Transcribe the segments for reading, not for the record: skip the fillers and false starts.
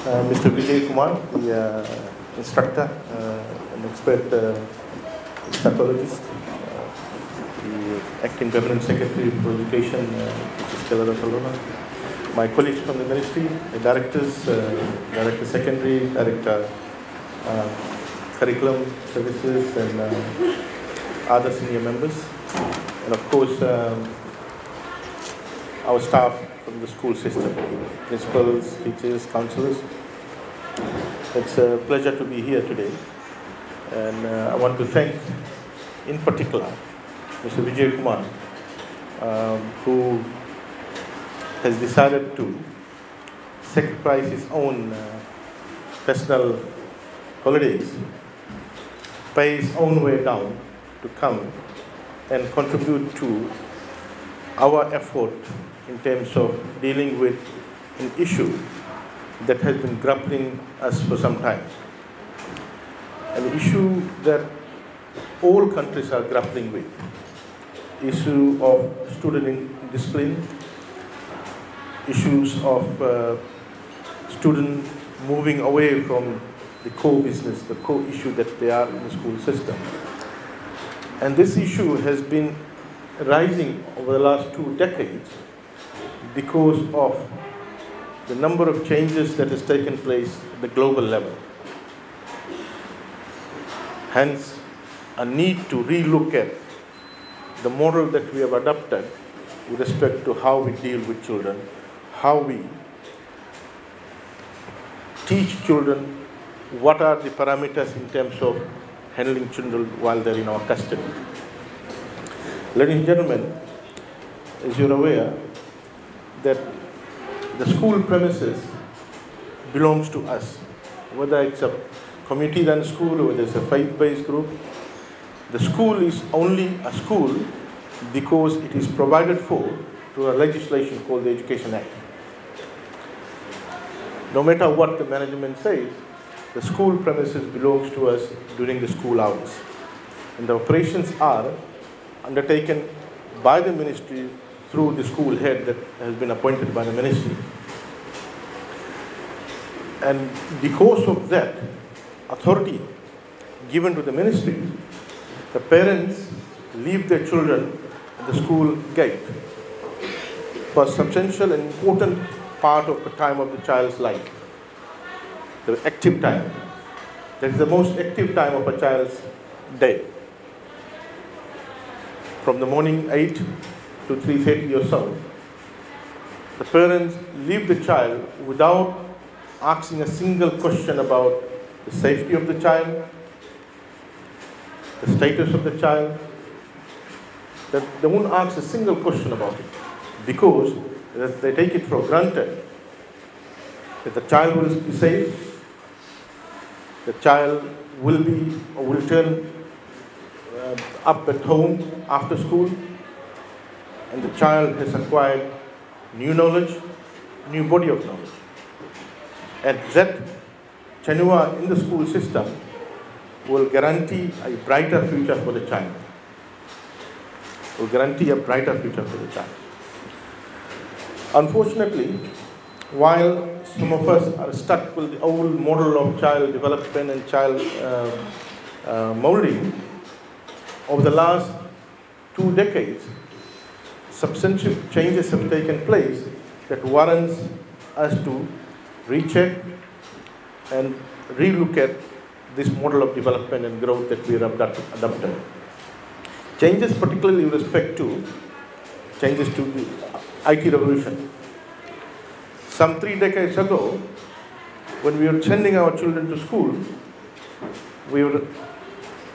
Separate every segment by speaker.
Speaker 1: Mr Vijay Kumar, the instructor, an expert psychologist, the acting permanent secretary for education, Mrs. Kelara Salona, my colleagues from the ministry, the directors, director secondary, director curriculum services, and other senior members, and of course our staff from the school system, principals, teachers, counselors. It's a pleasure to be here today, and I want to thank in particular Mr Vijay Kumar, who has decided to sacrifice his own personal holidays, pay his own way down to come and contribute to our effort in terms of dealing with an issue that has been grappling us for some time. An issue that all countries are grappling with. Issue of student discipline, issues of students moving away from the core business, the core issue that they are in the school system. And this issue has been rising over the last 2 decades because of the number of changes that has taken place at the global level. Hence, a need to relook at the model that we have adopted with respect to how we deal with children, how we teach children, what are the parameters in terms of handling children while they're in our custody. Ladies and gentlemen, as you're aware, that the school premises belongs to us, whether it's a community-run school or whether it's a faith-based group. The school is only a school because it is provided for through a legislation called the Education Act. No matter what the management says, the school premises belongs to us during the school hours. And the operations are undertaken by the ministry through the school head that has been appointed by the ministry. And because of that authority given to the ministry, the parents leave their children at the school gate for a substantial and important part of the time of the child's life, the active time. That is the most active time of a child's day. From the morning 8 to 3:30 or so, the parents leave the child without asking a single question about the safety of the child, the status of the child. They won't ask a single question about it because they take it for granted that the child will be safe, the child will turn up at home after school, and the child has acquired new knowledge, new body of knowledge. And that tenure in the school system will guarantee a brighter future for the child. Will guarantee a brighter future for the child. Unfortunately, while some of us are stuck with the old model of child development and child molding, over the last 2 decades, substantial changes have taken place that warrants us to recheck and relook at this model of development and growth that we have adopted. Changes particularly with respect to changes to the IT revolution. Some 3 decades ago, when we were sending our children to school, we were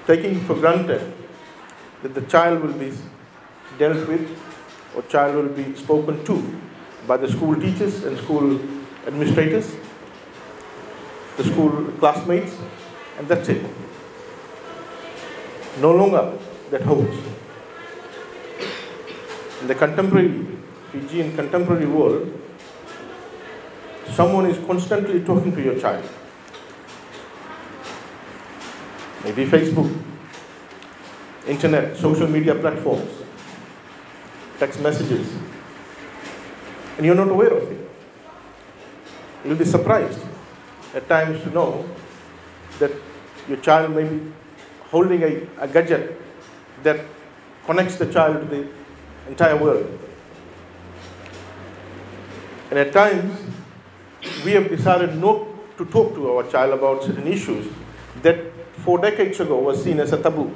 Speaker 1: taking for granted that the child will be dealt with or child will be spoken to by the school teachers and school administrators, the school classmates, and that's it. No longer that holds. In the contemporary Fijian contemporary world, someone is constantly talking to your child. Maybe Facebook, internet, social media platforms, text messages, and you're not aware of it. You'll be surprised at times to know that your child may be holding a gadget that connects the child to the entire world. And at times, we have decided not to talk to our child about certain issues that 4 decades ago was seen as a taboo.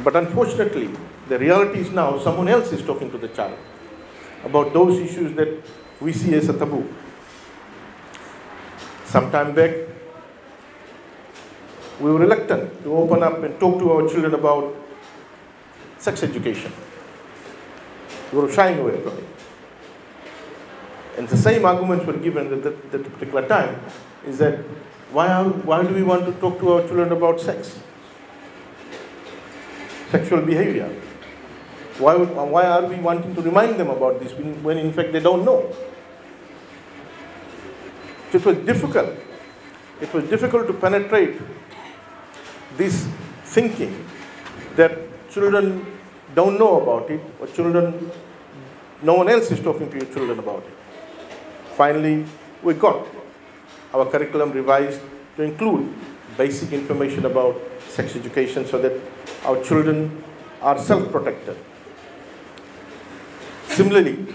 Speaker 1: But unfortunately, the reality is now someone else is talking to the child about those issues that we see as a taboo. Some time back, we were reluctant to open up and talk to our children about sex education. We were shying away from it. And the same arguments were given at that particular time, is that why do we want to talk to our children about sex? Sexual behavior. Why are we wanting to remind them about this when in fact they don't know? So it was difficult. It was difficult to penetrate this thinking that children don't know about it, or no one else is talking to your children about it. Finally, we got our curriculum revised to include basic information about sex education so that our children are self-protected. Similarly,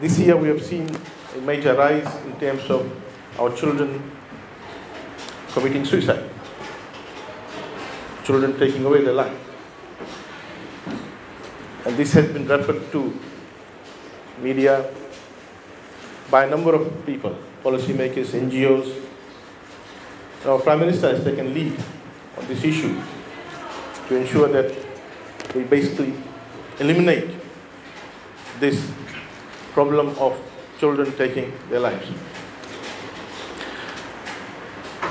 Speaker 1: this year we have seen a major rise in terms of our children committing suicide, children taking away their life. And this has been referred to media by a number of people, policymakers, NGOs. Our Prime Minister has taken lead on this issue to ensure that we basically eliminate this problem of children taking their lives.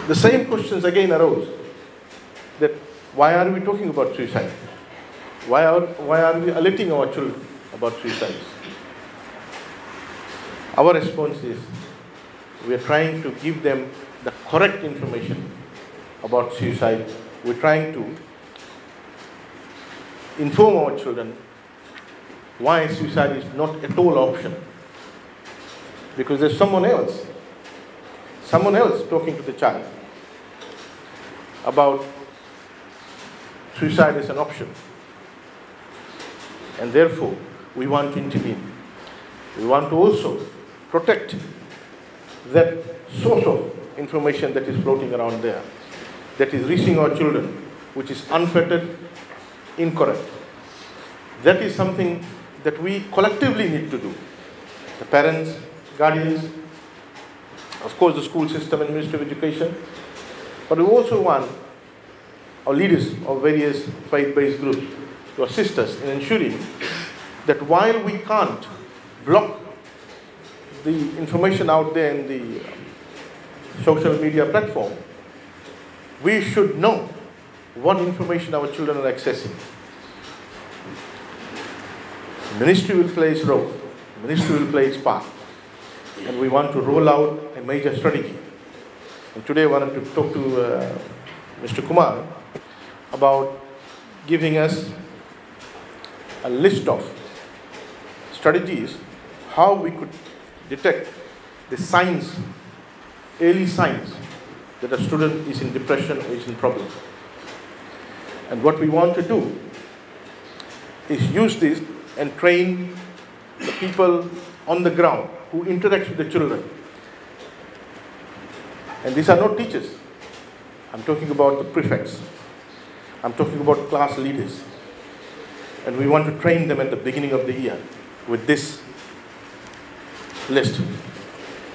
Speaker 1: The same questions again arose, that why are we talking about suicide? Why are we alerting our children about suicides? Our response is, we are trying to give them the correct information about suicide. We're trying to inform our children why suicide is not at all option. Because there's someone else talking to the child about suicide as an option. And therefore, we want to intervene. We want to also protect that source of information that is floating around there, that is reaching our children, which is unfettered, incorrect. That is something that we collectively need to do. The parents, guardians, of course the school system and Ministry of Education, but we also want our leaders of various faith-based groups to assist us in ensuring that while we can't block the information out there in the social media platform, we should know what information our children are accessing. Ministry will play its role. Ministry will play its part. And we want to roll out a major strategy. And today I wanted to talk to Mr. Kumar about giving us a list of strategies how we could detect the signs, early signs that a student is in depression or is in problem. And what we want to do is use this and train the people on the ground who interact with the children. And these are not teachers. I'm talking about the prefects. I'm talking about class leaders. And we want to train them at the beginning of the year with this list,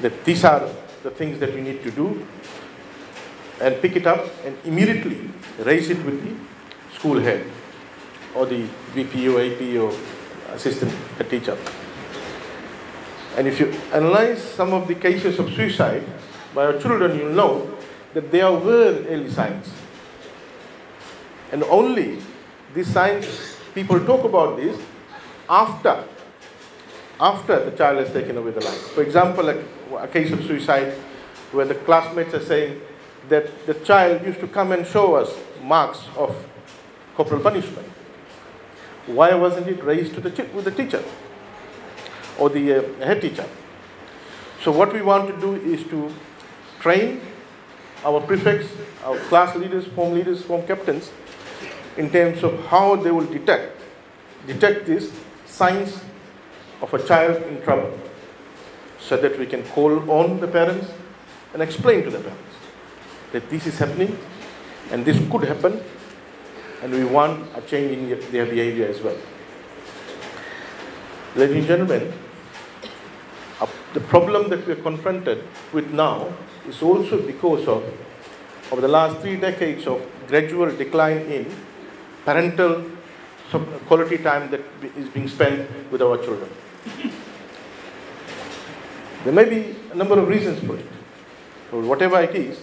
Speaker 1: that these are the things that we need to do, and pick it up and immediately raise it with the school head or the VP or AP or assistant head teacher. And if you analyze some of the cases of suicide by our children, you'll know that there were early signs. And only these signs, people talk about this after the child has taken away the life. For example, a case of suicide where the classmates are saying that the child used to come and show us marks of corporal punishment. Why wasn't it raised with the teacher or the head teacher? So what we want to do is to train our prefects, our class leaders, home captains, in terms of how they will detect these signs of a child in trouble, so that we can call on the parents and explain to the parents that this is happening and this could happen, and we want a change in their behavior as well. Ladies and gentlemen, the problem that we are confronted with now is also because of the last 3 decades of gradual decline in parental quality time that is being spent with our children. There may be a number of reasons for it. So whatever it is,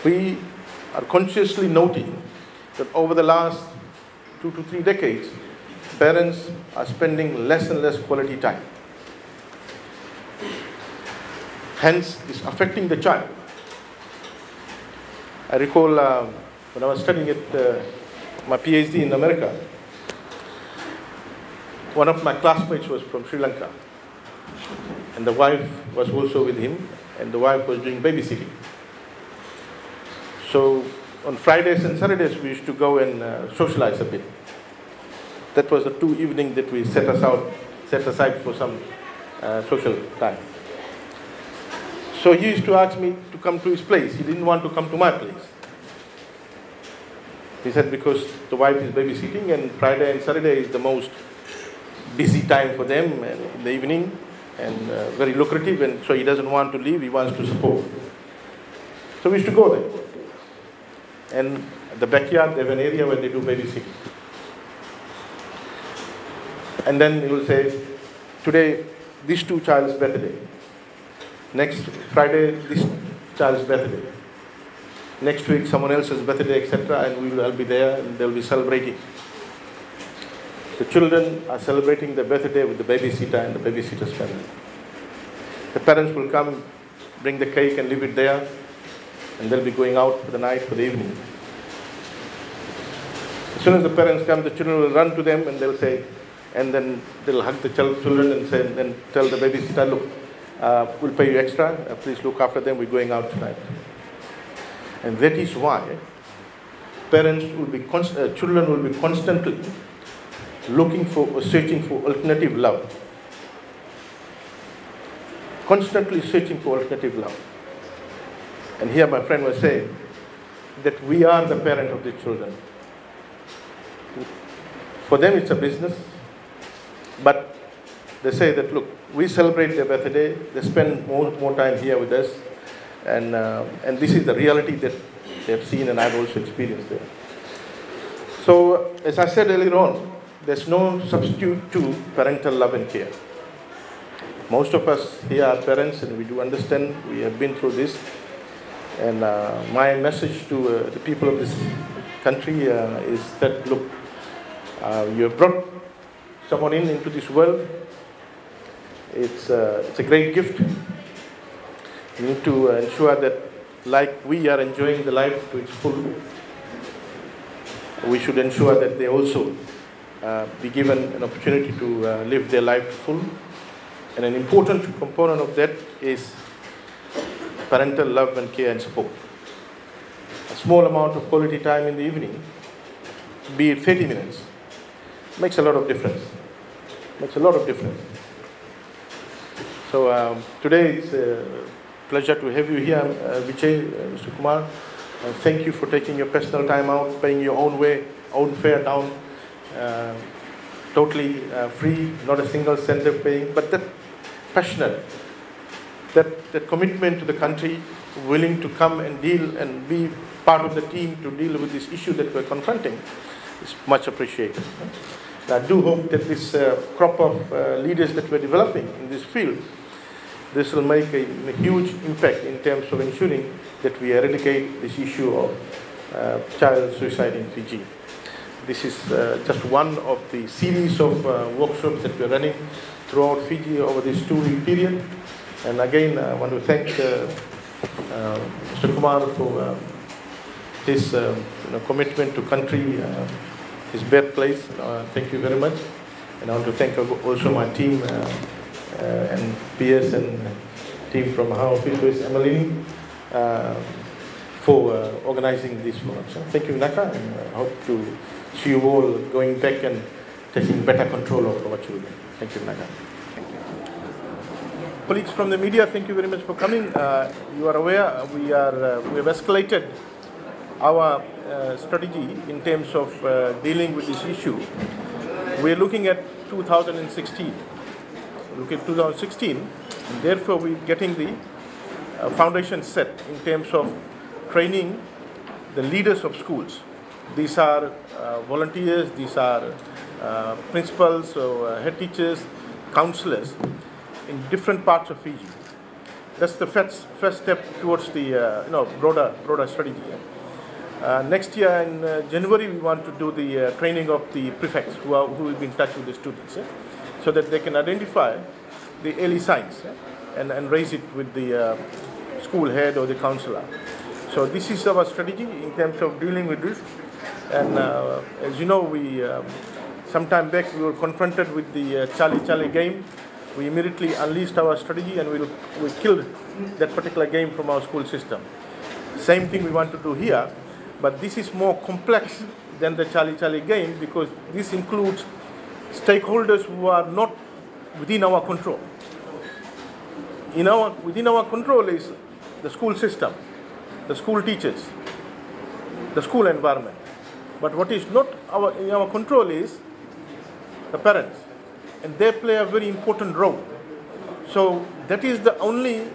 Speaker 1: we are consciously noting that over the last 2 to 3 decades, parents are spending less and less quality time. Hence, it's affecting the child. I recall when I was studying at my PhD in America, one of my classmates was from Sri Lanka, and the wife was also with him, and the wife was doing babysitting. So on Fridays and Saturdays, we used to go and socialize a bit. That was the 2 evenings that we set aside for some social time. So he used to ask me to come to his place. He didn't want to come to my place. He said because the wife is babysitting, and Friday and Saturday is the most busy time for them in the evening, and very lucrative, and so he doesn't want to leave, he wants to support. So we used to go there. And at the backyard, they have an area where they do babysitting. And then he will say, today, this 2 child's birthday. Next Friday, this child's birthday. Next week, someone else's birthday, etc. And we will all be there, and they'll be celebrating. The children are celebrating their birthday with the babysitter and the babysitter's family. The parents will come, bring the cake and leave it there, and they'll be going out for the night, for the evening. As soon as the parents come, the children will run to them and they'll say, and then they'll hug the children and say, then tell the babysitter, look, we'll pay you extra, please look after them, we're going out tonight. And that is why children will be constantly looking for or searching for alternative love. Constantly searching for alternative love. And here my friend was saying that we are the parent of the children. For them it's a business, but they say that, look, we celebrate their birthday, they spend more time here with us, and this is the reality that they have seen and I've also experienced there. So, as I said earlier on, there's no substitute to parental love and care. Most of us here are parents and we do understand, we have been through this. And my message to the people of this country is that, look, you have brought someone into this world. It's a great gift. You need to ensure that, like we are enjoying the life to its full, we should ensure that they also be given an opportunity to live their life to full. And an important component of that is parental love and care and support. A small amount of quality time in the evening, be it 30 minutes, makes a lot of difference. Makes a lot of difference. So today it's a pleasure to have you here, Vijay, Mr. Kumar. Thank you for taking your personal time out, paying your own way, own fare down, totally free, not a single cent of paying, but that passionate, that commitment to the country, willing to come and deal and be part of the team to deal with this issue that we're confronting is much appreciated. And I do hope that this crop of leaders that we're developing in this field, this will make a huge impact in terms of ensuring that we eradicate this issue of child suicide in Fiji. This is just one of the series of workshops that we're running throughout Fiji over this 2-week period. And again, I want to thank Mr. Kumar for his commitment to country, his birthplace. Thank you very much. And I want to thank also my team, and PS and team from our office with Emelini for organizing this forum. So thank you, Naka, and I hope to see you all going back and taking better control of our children. Thank you, Naka. Thank you. Colleagues from the media, thank you very much for coming. You are aware we have escalated our strategy in terms of dealing with this issue. We are looking at 2016. Look at 2016, and therefore we're getting the foundation set in terms of training the leaders of schools. These are volunteers, these are principals, so head teachers, counselors in different parts of Fiji. That's the first step towards the broader strategy. Next year in January, we want to do the training of the prefects who will be in touch with the students, so that they can identify the early signs and raise it with the school head or the counselor. So this is our strategy in terms of dealing with this. And as you know, we some time back we were confronted with the Charlie game. We immediately unleashed our strategy and we killed that particular game from our school system. Same thing we want to do here, but this is more complex than the Charlie game because this includes stakeholders who are not within our control. Within our control is the school system, the school teachers, the school environment. But what is not in our control is the parents, and they play a very important role. So that is the only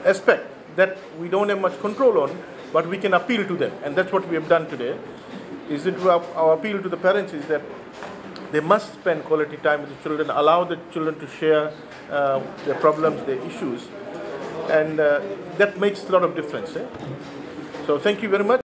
Speaker 1: aspect that we don't have much control on, but we can appeal to them, and that's what we have done today. Is that our appeal to the parents is that they must spend quality time with the children, allow the children to share their problems, their issues, and that makes a lot of difference. So thank you very much.